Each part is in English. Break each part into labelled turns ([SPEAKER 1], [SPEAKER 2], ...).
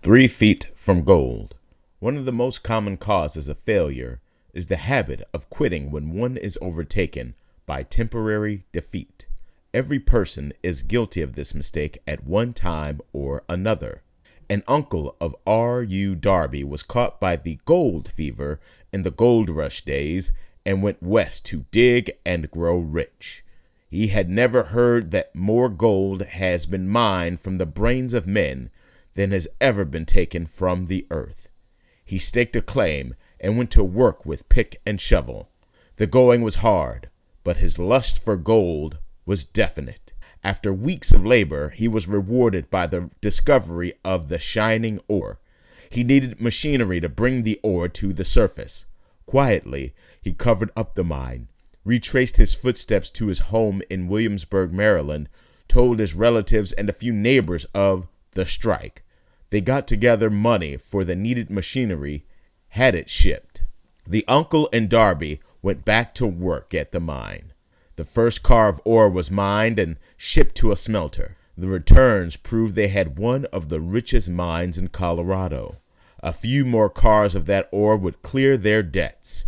[SPEAKER 1] 3 feet from gold. One of the most common causes of failure is the habit of quitting when one is overtaken by temporary defeat. Every person is guilty of this mistake at one time or another. An uncle of RU Darby was caught by the gold fever in the gold rush days and went west to dig and grow rich. He had never heard that more gold has been mined from the brains of men than has ever been taken from the earth. He staked a claim and went to work with pick and shovel. The going was hard, but his lust for gold was definite. After weeks of labor, he was rewarded by the discovery of the shining ore. He needed machinery to bring the ore to the surface. Quietly, he covered up the mine, retraced his footsteps to his home in Williamsburg, Maryland, told his relatives and a few neighbors of the strike. They got together money for the needed machinery, had it shipped. The uncle and Darby went back to work at the mine. The first car of ore was mined and shipped to a smelter. The returns proved they had one of the richest mines in Colorado. A few more cars of that ore would clear their debts.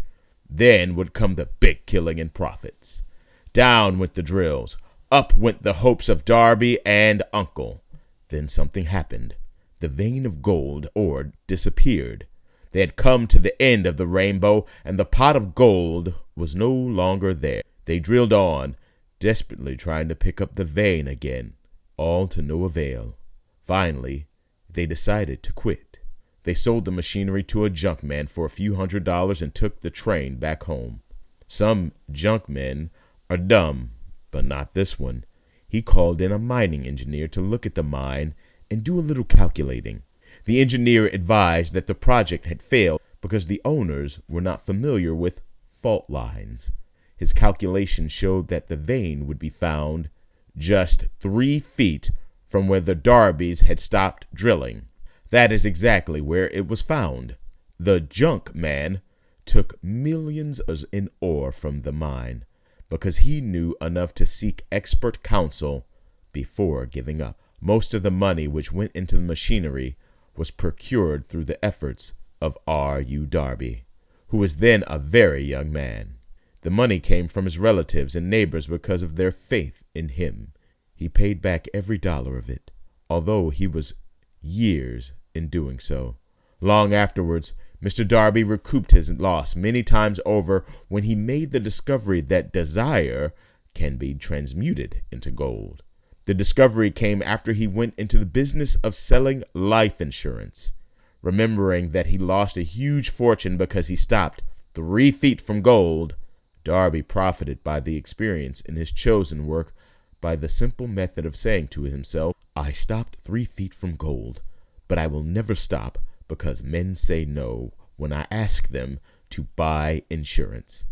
[SPEAKER 1] Then would come the big killing and profits. Down went the drills. Up went the hopes of Darby and uncle. Then something happened. The vein of gold ore disappeared. They had come to the end of the rainbow, and the pot of gold was no longer there. They drilled on, desperately trying to pick up the vein again, all to no avail. Finally, they decided to quit. They sold the machinery to a junkman for a few $100s and took the train back home. Some junkmen are dumb, but not this one. He called in a mining engineer to look at the mine and do a little calculating. The engineer advised that the project had failed because the owners were not familiar with fault lines. His calculations showed that the vein would be found just 3 feet from where the Darbys had stopped drilling. That is exactly where it was found. The junk man took millions in ore from the mine because he knew enough to seek expert counsel before giving up. Most of the money which went into the machinery was procured through the efforts of RU Darby, who was then a very young man. The money came from his relatives and neighbors because of their faith in him. He paid back every dollar of it, although he was years in doing so. Long afterwards, Mr. Darby recouped his loss many times over when he made the discovery that desire can be transmuted into gold. The discovery came after he went into the business of selling life insurance. Remembering that he lost a huge fortune because he stopped 3 feet from gold, Darby profited by the experience in his chosen work by the simple method of saying to himself, "I stopped 3 feet from gold, but I will never stop because men say no when I ask them to buy insurance."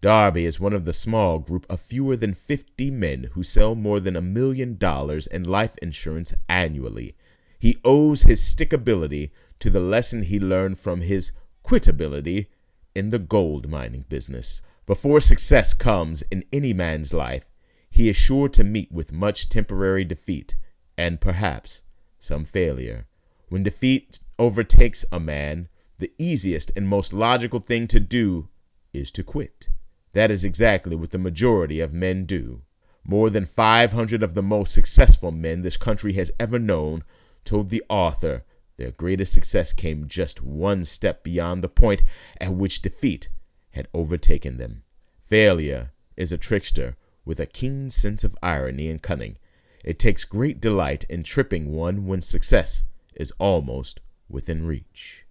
[SPEAKER 1] Darby is one of the small group of fewer than 50 men who sell more than $1 million in life insurance annually. He owes his stickability to the lesson he learned from his quitability in the gold mining business. Before success comes in any man's life, he is sure to meet with much temporary defeat and perhaps some failure. When defeat overtakes a man, the easiest and most logical thing to do is to quit. That is exactly what the majority of men do. More than 500 of the most successful men this country has ever known told the author their greatest success came just one step beyond the point at which defeat had overtaken them. Failure is a trickster with a keen sense of irony and cunning. It takes great delight in tripping one when success is almost within reach.